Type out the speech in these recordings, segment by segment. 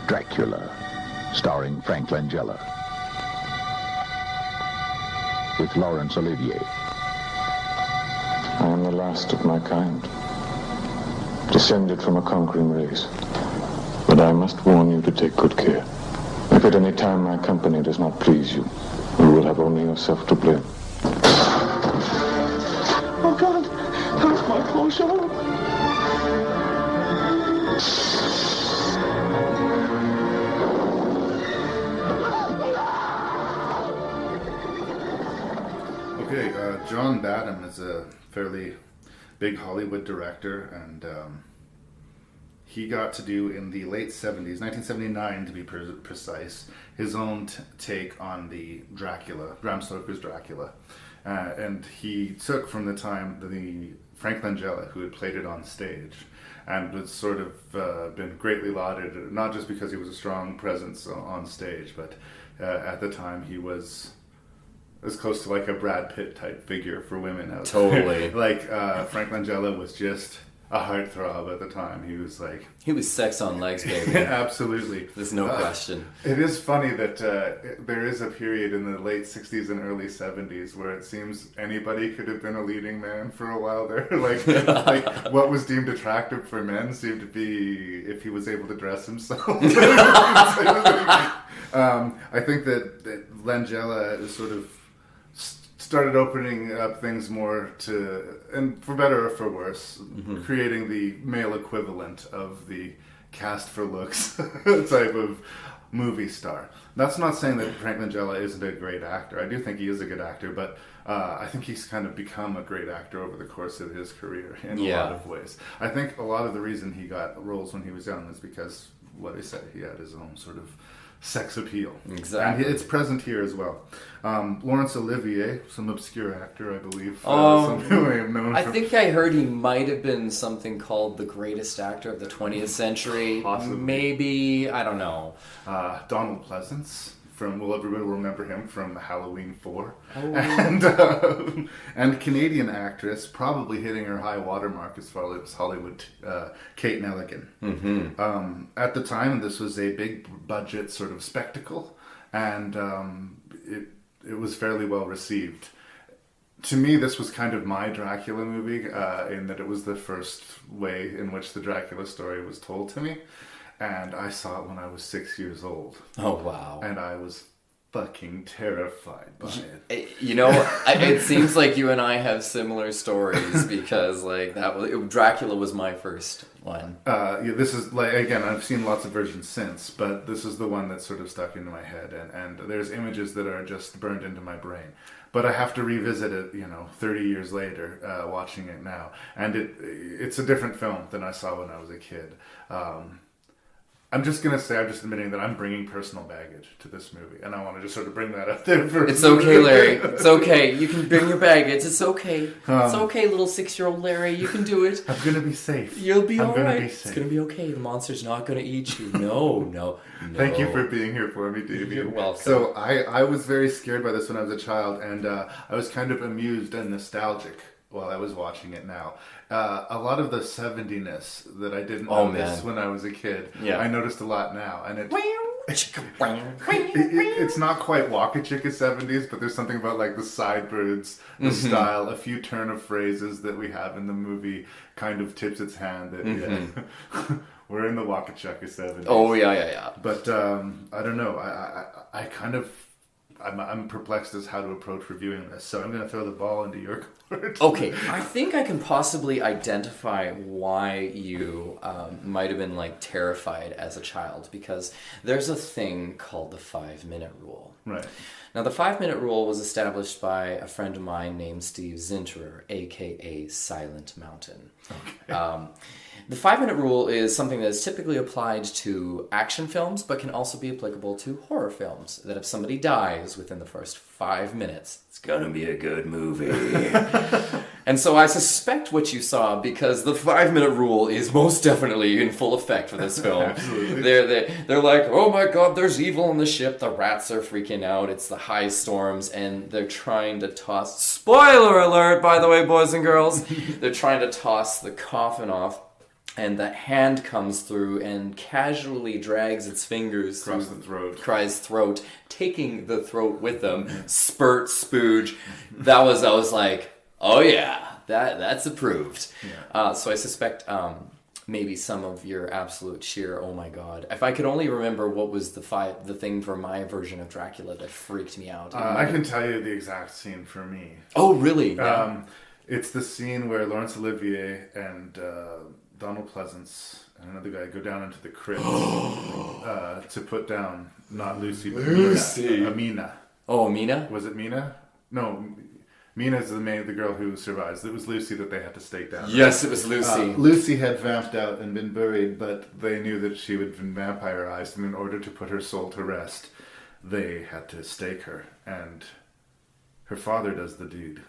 Dracula, starring Frank Langella, with Laurence Olivier. I am the last of my kind, descended from a conquering race. But I must warn you to take good care. If at any time my company does not please you, you will have only yourself to blame. Oh God, how's my poor shoulder? Okay, John Badham is a fairly big Hollywood director, and he got to do in the late 70s, 1979 to be precise, his own take on the Dracula, Bram Stoker's Dracula. And he took from the time the Frank Langella, who had played it on stage, and was sort of been greatly lauded, not just because he was a strong presence on stage, but at the time he was as close to like a Brad Pitt type figure for women out Totally. there. Like Frank Langella was just a heartthrob at the time. He was like... He was sex on legs, baby. Absolutely. There's no question. It is funny that there is a period in the late 60s and early 70s where it seems anybody could have been a leading man for a while there. like what was deemed attractive for men seemed to be if he was able to dress himself. I think that Langella is sort of started opening up things more to, and for better or for worse, creating the male equivalent of the cast for looks type of movie star. That's not saying that Frank Langella isn't a great actor. I do think he is a good actor, but I think he's kind of become a great actor over the course of his career in a lot of ways. I think a lot of the reason he got roles when he was young is because, what I said, he had his own sort of sex appeal. Exactly. And it's present here as well. Laurence Olivier, some obscure actor, I believe. Some people may have known I think I heard he might have been something called the greatest actor of the 20th century. Possibly. Maybe, I don't know. Donald Pleasance. Everybody will remember him from Halloween 4. Oh. And Canadian actress, probably hitting her high watermark as far as Hollywood, Kate Nelligan. Mm-hmm. At the time, this was a big budget sort of spectacle, and it was fairly well received. To me, this was kind of my Dracula movie, in that it was the first way in which the Dracula story was told to me. And I saw it when I was 6 years old. Oh, wow. And I was fucking terrified by it. You know, it seems like you and I have similar stories because, like, Dracula was my first one. This is, like, again, I've seen lots of versions since, but this is the one that sort of stuck into my head. And there's images that are just burned into my brain. But I have to revisit it, 30 years later, watching it now. And it's a different film than I saw when I was a kid. I'm just admitting that I'm bringing personal baggage to this movie, and I want to just sort of bring that up there for... It's okay, Larry. It's okay. You can bring your baggage. It's okay. It's okay, little 6-year-old Larry. You can do it. I'm going to be safe. You'll be all right. It's going to be okay. The monster's not going to eat you. No. Thank you for being here for me, Damien. You're welcome. So I was very scared by this when I was a child, and I was kind of amused and nostalgic while I was watching it now. A lot of the 70-ness that I didn't notice when I was a kid, I noticed a lot now. And it's not quite Waka Chicka 70s, but there's something about like the sideburns, the style, a few turn of phrases that we have in the movie kind of tips its hand that we're in the Waka Chicka 70s. Oh, yeah. But I don't know. I kind of... I'm perplexed as how to approach reviewing this, so I'm going to throw the ball into your court. Okay, I think I can possibly identify why you might have been like terrified as a child, because there's a thing called the 5-minute rule. Right. Now, the 5-minute rule was established by a friend of mine named Steve Zinterer, a.k.a. Silent Mountain. Okay. The 5-minute rule is something that is typically applied to action films, but can also be applicable to horror films. That if somebody dies within the first 5 minutes, it's gonna be a good movie. And so I suspect what you saw, because the 5-minute rule is most definitely in full effect for this film. Absolutely. They're like, oh my god, there's evil on the ship, the rats are freaking out, it's the high storms, and they're trying to toss... Spoiler alert, by the way, boys and girls! They're trying to toss the coffin off. and that hand comes through and casually drags its fingers Across through the throat. Cry's throat, taking the throat with them. Spurt, spooge. I was like, oh yeah, that's approved. Yeah. So I suspect maybe some of your absolute sheer, oh my god. If I could only remember what was the thing for my version of Dracula that freaked me out. I can tell you the exact scene for me. Oh, really? Yeah. It's the scene where Laurence Olivier and Donald Pleasance and another guy go down into the crypt to put down, not Lucy, but Lucy. Mina. Oh, Mina? Was it Mina? No, Mina's the girl who survives. It was Lucy that they had to stake down. Yes, it was Lucy. Lucy had vamped out and been buried, but they knew that she would have been vampirized, and in order to put her soul to rest, they had to stake her, and her father does the deed.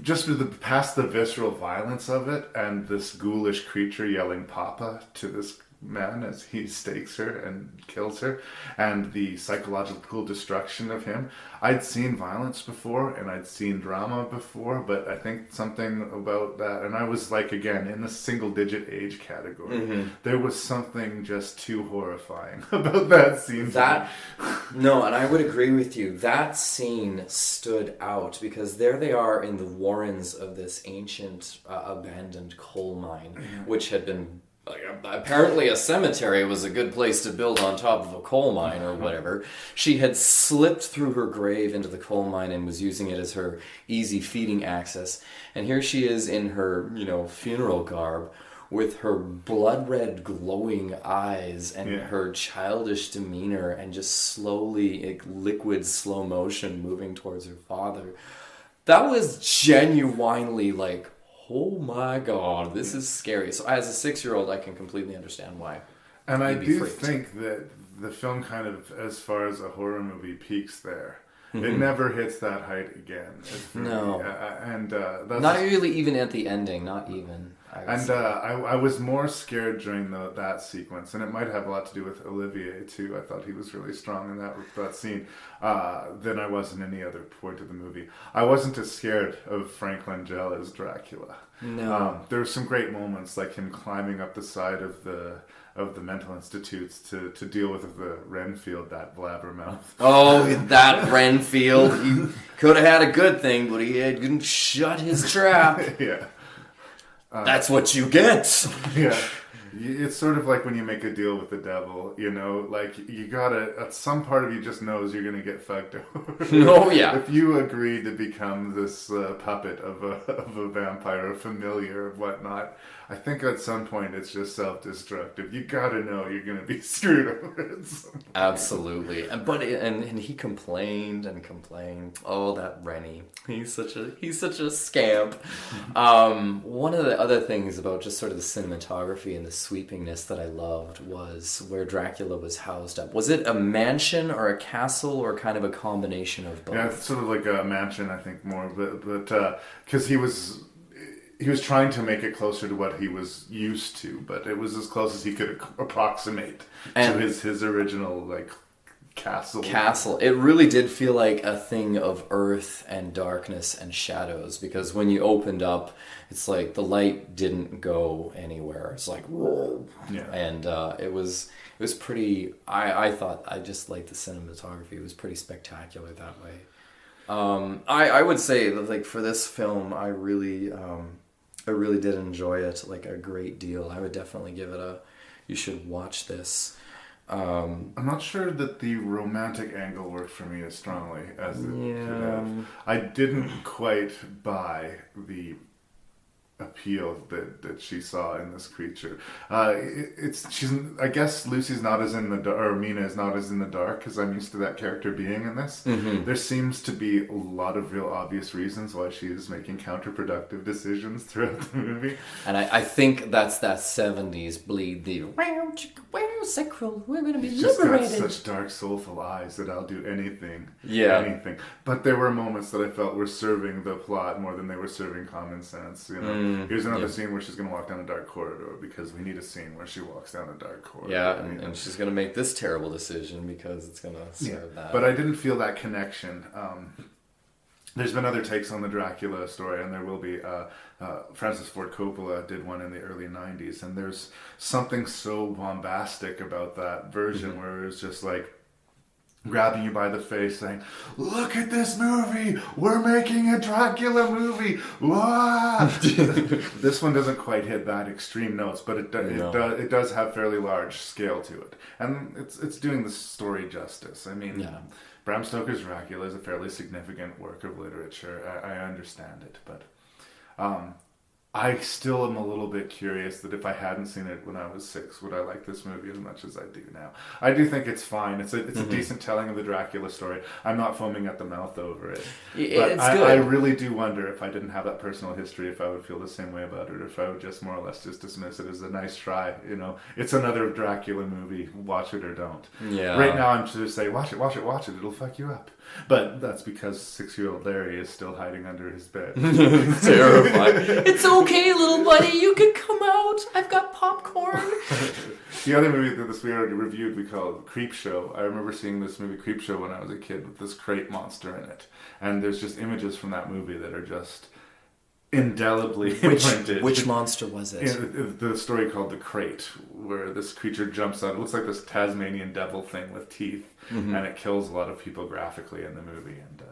Just past the visceral violence of it, and this ghoulish creature yelling "Papa" to this man as he stakes her and kills her, and the psychological destruction of him. I'd seen violence before, and I'd seen drama before, but I think something about that, and I was like, again, in the single-digit age category. Mm-hmm. There was something just too horrifying about that scene. No, and I would agree with you. That scene stood out because there they are in the warrens of this ancient abandoned coal mine, which had been apparently a cemetery was a good place to build on top of a coal mine or whatever. She had slipped through her grave into the coal mine and was using it as her easy feeding access. And here she is in her, funeral garb with her blood red glowing eyes and her childish demeanor and just slowly, liquid slow motion moving towards her father. That was genuinely like, oh my god, this is scary. So as a 6-year-old, I can completely understand why. And I do think that the film kind of, as far as a horror movie, peaks there. Mm-hmm. It never hits that height again. No. That's not really even at the ending, not even. I was more scared during that sequence, and it might have a lot to do with Olivier too. I thought he was really strong in that scene than I was in any other point of the movie. I wasn't as scared of Frank Langella as Dracula. No, there were some great moments, like him climbing up the side of the mental institutes to deal with the Renfield, that blabbermouth. Oh, that Renfield! He could have had a good thing, but he hadn't shut his trap. Yeah. That's what you get. Yeah. It's sort of like when you make a deal with the devil, like you gotta, at some part of you just knows you're gonna get fucked over. Oh yeah. If you agree to become this puppet of a vampire, a familiar, or whatnot, I think at some point it's just self-destructive. You gotta know you're gonna be screwed over. Absolutely. And he complained and complained. Oh, that Rennie. He's such a scamp. One of the other things about just sort of the cinematography and the sweepingness that I loved was where Dracula was housed up. Was it a mansion or a castle or kind of a combination of both? Yeah, it's sort of like a mansion, I think, more, but because he was trying to make it closer to what he was used to, but it was as close as he could approximate to his original castle. It really did feel like a thing of earth and darkness and shadows, because when you opened up, it's like the light didn't go anywhere. It's like, whoa. Yeah. And it was pretty, I thought, I just liked the cinematography. It was pretty spectacular that way. I would say that, like, for this film, I really did enjoy it, like, a great deal. I would definitely give it you should watch this. I'm not sure that the romantic angle worked for me as strongly as it could have. I didn't quite buy the appeal that she saw in this creature. I guess Lucy's not as in the dark, or Mina is not as in the dark, because I'm used to that character being in this. Mm-hmm. There seems to be a lot of real obvious reasons why she is making counterproductive decisions throughout the movie. And I think that's that 70s bleed, the sacral, we're going to be liberated. Just got such dark, soulful eyes that I'll do anything. Yeah. But there were moments that I felt were serving the plot more than they were serving common sense, Here's another scene where she's going to walk down a dark corridor because we need a scene where she walks down a dark corridor. Yeah, and she's going to make this terrible decision because it's going to serve that. But I didn't feel that connection. there's been other takes on the Dracula story, and there will be. Francis Ford Coppola did one in the early 90s, and there's something so bombastic about that version where it's just like grabbing you by the face saying, look at this movie, we're making a Dracula movie. Wah! This one doesn't quite hit that extreme notes, but it does have fairly large scale to it, and it's doing the story justice. I mean, Bram Stoker's Dracula is a fairly significant work of literature. I understand it, but I still am a little bit curious that if I hadn't seen it when I was 6, would I like this movie as much as I do now? I do think it's fine. It's a decent telling of the Dracula story. I'm not foaming at the mouth over it. But it's good. I really do wonder if I didn't have that personal history, if I would feel the same way about it, or if I would just more or less just dismiss it as a nice try. You know, it's another Dracula movie. Watch it or don't. Yeah. Right now, I'm just saying, watch it. It'll fuck you up. But that's because 6-year-old Larry is still hiding under his bed. Terrified. It's okay, little buddy. You can come out. I've got popcorn. The other movie that we already reviewed, we call it Creep Show. I remember seeing this movie Creep Show when I was a kid with this crate monster in it. And there's just images from that movie that are just indelibly imprinted. Which monster was it? The story called The Crate, where this creature jumps out. It looks like this Tasmanian devil thing with teeth, and it kills a lot of people graphically in the movie, and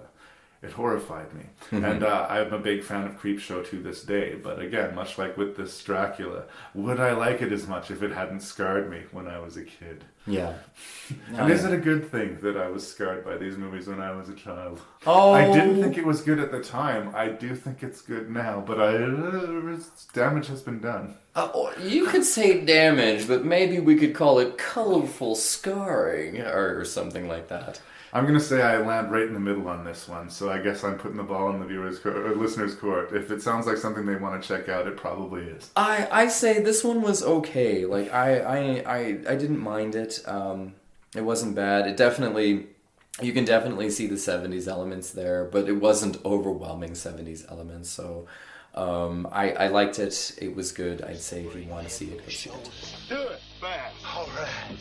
it horrified me. And I'm a big fan of Creepshow to this day, but again, much like with this Dracula, would I like it as much if it hadn't scarred me when I was a kid? Yeah. And is it a good thing that I was scarred by these movies when I was a child? Oh. I didn't think it was good at the time. I do think it's good now, but damage has been done. You could say damage, but maybe we could call it colorful scarring or something like that. I'm going to say I land right in the middle on this one, so I guess I'm putting the ball in the listener's court. If it sounds like something they want to check out, it probably is. I say this one was okay. Like, I didn't mind it. It wasn't bad. You can definitely see the 70s elements there, but it wasn't overwhelming 70s elements, so I liked it. It was good. I'd say if you want to see it, go see it. Do it fast. All right.